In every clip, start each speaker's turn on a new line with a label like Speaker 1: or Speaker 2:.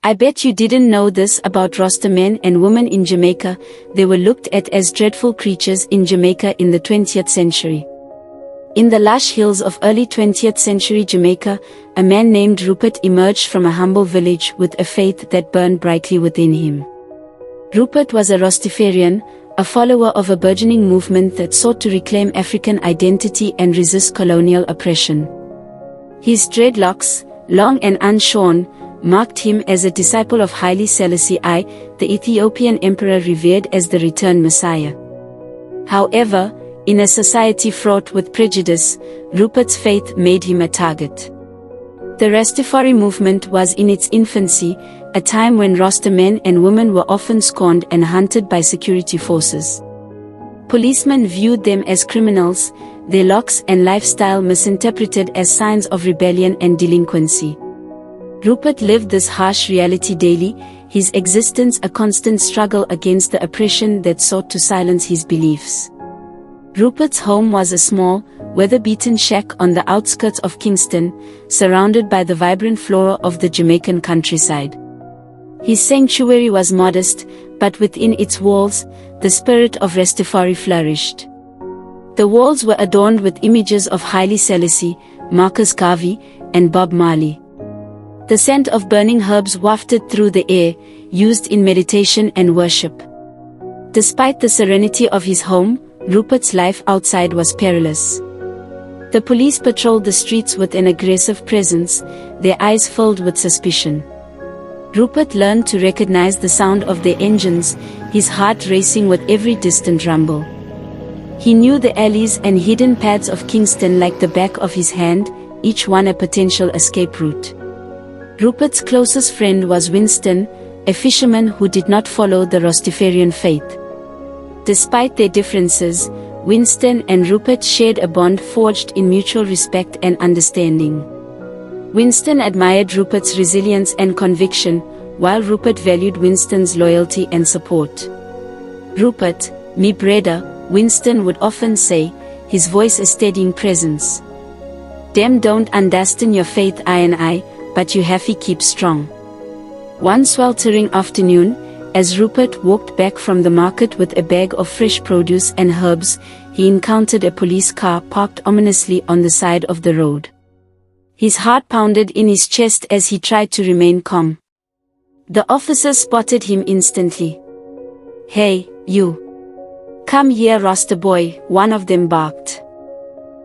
Speaker 1: I bet you didn't know this about Rasta men and women in Jamaica. They were looked at as dreadful creatures in Jamaica in the 20th century. In the lush hills of early 20th century Jamaica, a man named Rupert emerged from a humble village with a faith that burned brightly within him. Rupert was a Rastafarian, a follower of a burgeoning movement that sought to reclaim African identity and resist colonial oppression. His dreadlocks, long and unshorn, marked him as a disciple of Haile Selassie I, the Ethiopian emperor revered as the returned Messiah. However, in a society fraught with prejudice, Rupert's faith made him a target. The Rastafari movement was in its infancy, a time when Rasta men and women were often scorned and hunted by security forces. Policemen viewed them as criminals, their locks and lifestyle misinterpreted as signs of rebellion and delinquency. Rupert lived this harsh reality daily, his existence a constant struggle against the oppression that sought to silence his beliefs. Rupert's home was a small, weather-beaten shack on the outskirts of Kingston, surrounded by the vibrant flora of the Jamaican countryside. His sanctuary was modest, but within its walls, the spirit of Rastafari flourished. The walls were adorned with images of Haile Selassie, Marcus Garvey, and Bob Marley. The scent of burning herbs wafted through the air, used in meditation and worship. Despite the serenity of his home, Rupert's life outside was perilous. The police patrolled the streets with an aggressive presence, their eyes filled with suspicion. Rupert learned to recognize the sound of their engines, his heart racing with every distant rumble. He knew the alleys and hidden paths of Kingston like the back of his hand, each one a potential escape route. Rupert's closest friend was Winston, a fisherman who did not follow the Rastafarian faith. Despite their differences, Winston and Rupert shared a bond forged in mutual respect and understanding. Winston admired Rupert's resilience and conviction, while Rupert valued Winston's loyalty and support. "Rupert, me brother," Winston would often say, his voice a steadying presence. "Them don't understand your faith I, but you have to keep strong." One sweltering afternoon, as Rupert walked back from the market with a bag of fresh produce and herbs, he encountered a police car parked ominously on the side of the road. His heart pounded in his chest as he tried to remain calm. The officer spotted him instantly. "Hey, you! Come here, Rasta boy," one of them barked.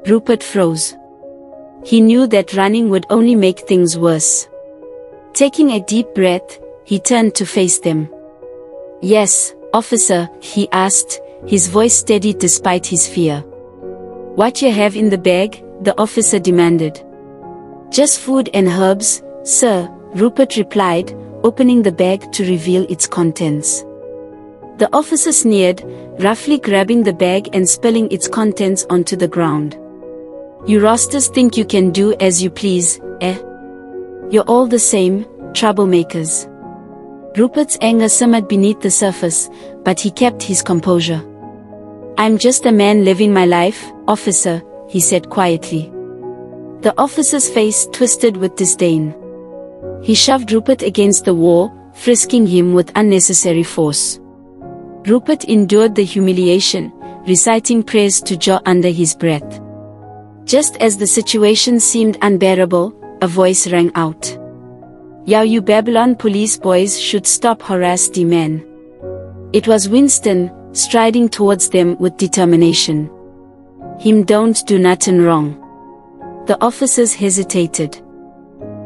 Speaker 1: Rupert froze. He knew that running would only make things worse. Taking a deep breath, he turned to face them. "Yes, officer," he asked, his voice steady despite his fear. "What you have in the bag?" the officer demanded. "Just food and herbs, sir," Rupert replied, opening the bag to reveal its contents. The officer sneered, roughly grabbing the bag and spilling its contents onto the ground. "You Rastas think you can do as you please, eh? You're all the same, troublemakers." Rupert's anger simmered beneath the surface, but he kept his composure. "I'm just a man living my life, officer," he said quietly. The officer's face twisted with disdain. He shoved Rupert against the wall, frisking him with unnecessary force. Rupert endured the humiliation, reciting prayers to Jah under his breath. Just as the situation seemed unbearable, a voice rang out. "Yow, you Babylon police boys should stop harass the men." It was Winston, striding towards them with determination. "Him don't do nothing wrong." The officers hesitated.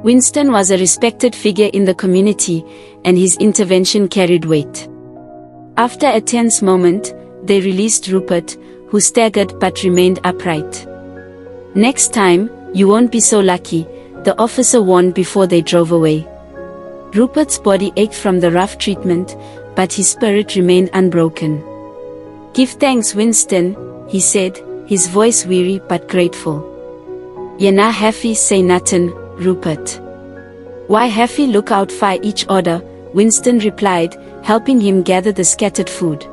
Speaker 1: Winston was a respected figure in the community, and his intervention carried weight. After a tense moment, they released Rupert, who staggered but remained upright. "Next time, you won't be so lucky," the officer warned before they drove away. Rupert's body ached from the rough treatment, but his spirit remained unbroken. "Give thanks, Winston," he said, his voice weary but grateful. "You na happy say nothing, Rupert. Why happy look out for each other," Winston replied, helping him gather the scattered food.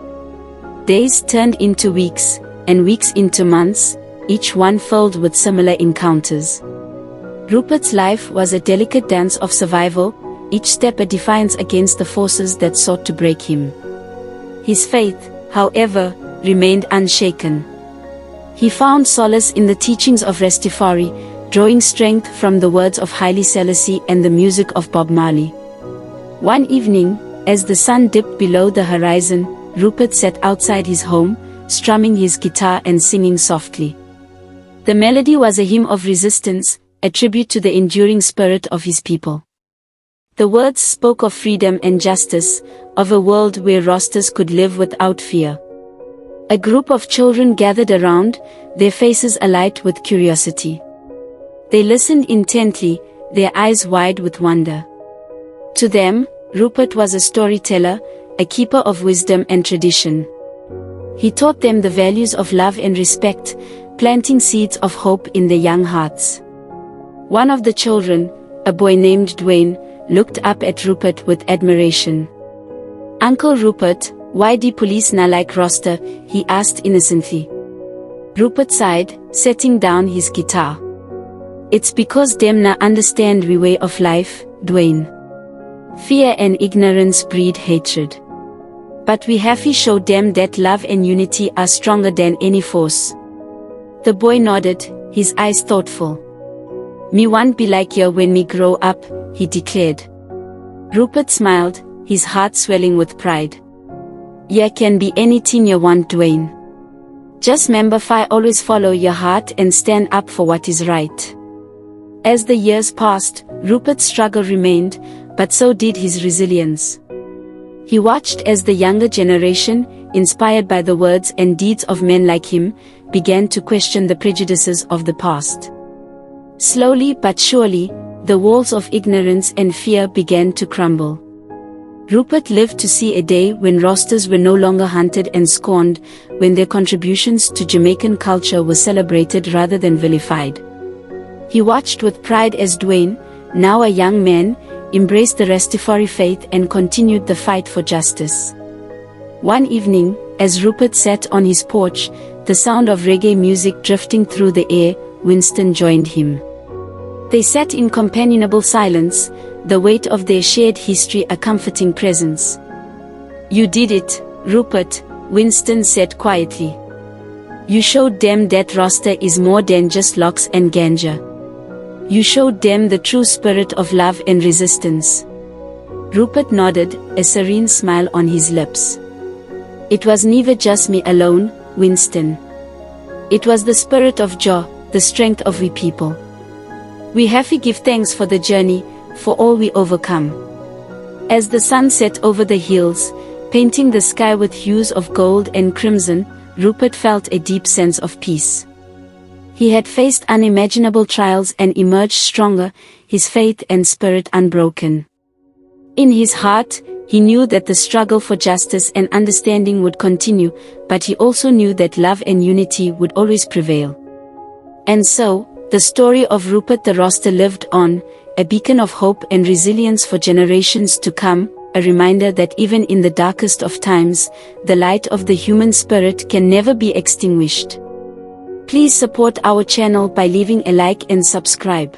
Speaker 1: Days turned into weeks, and weeks into months, each one filled with similar encounters. Rupert's life was a delicate dance of survival, each step a defiance against the forces that sought to break him. His faith, however, remained unshaken. He found solace in the teachings of Rastafari, drawing strength from the words of Haile Selassie and the music of Bob Marley. One evening, as the sun dipped below the horizon, Rupert sat outside his home, strumming his guitar and singing softly. The melody was a hymn of resistance, a tribute to the enduring spirit of his people. The words spoke of freedom and justice, of a world where Rastas could live without fear. A group of children gathered around, their faces alight with curiosity. They listened intently, their eyes wide with wonder. To them, Rupert was a storyteller, a keeper of wisdom and tradition. He taught them the values of love and respect, planting seeds of hope in their young hearts. One of the children, a boy named Dwayne, looked up at Rupert with admiration. "Uncle Rupert, why do police not like Rasta?" he asked innocently. Rupert sighed, setting down his guitar. "It's because them na understand we way of life, Dwayne. Fear and ignorance breed hatred. But we have to show them that love and unity are stronger than any force." The boy nodded, his eyes thoughtful. "Me want be like you when me grow up," he declared. Rupert smiled, his heart swelling with pride. "You can be anything you want, Dwayne. Just remember fi always follow your heart and stand up for what is right." As the years passed, Rupert's struggle remained, but so did his resilience. He watched as the younger generation, inspired by the words and deeds of men like him, began to question the prejudices of the past. Slowly but surely, the walls of ignorance and fear began to crumble. Rupert lived to see a day when Rastas were no longer hunted and scorned, when their contributions to Jamaican culture were celebrated rather than vilified. He watched with pride as Dwayne, now a young man, embraced the Rastafari faith and continued the fight for justice. One evening, as Rupert sat on his porch, the sound of reggae music drifting through the air, Winston joined him. They sat in companionable silence, the weight of their shared history a comforting presence. "You did it, Rupert," Winston said quietly. "You showed them that Rasta is more than just locks and ganja. You showed them the true spirit of love and resistance." Rupert nodded, a serene smile on his lips. "It was never just me alone, Winston. It was the spirit of Jah, the strength of we people. We have to give thanks for the journey, for all we overcome." As the sun set over the hills, painting the sky with hues of gold and crimson, Rupert felt a deep sense of peace. He had faced unimaginable trials and emerged stronger, his faith and spirit unbroken. In his heart, he knew that the struggle for justice and understanding would continue, but he also knew that love and unity would always prevail. And so, the story of Rupert the Rasta lived on, a beacon of hope and resilience for generations to come, a reminder that even in the darkest of times, the light of the human spirit can never be extinguished. Please support our channel by leaving a like and subscribe.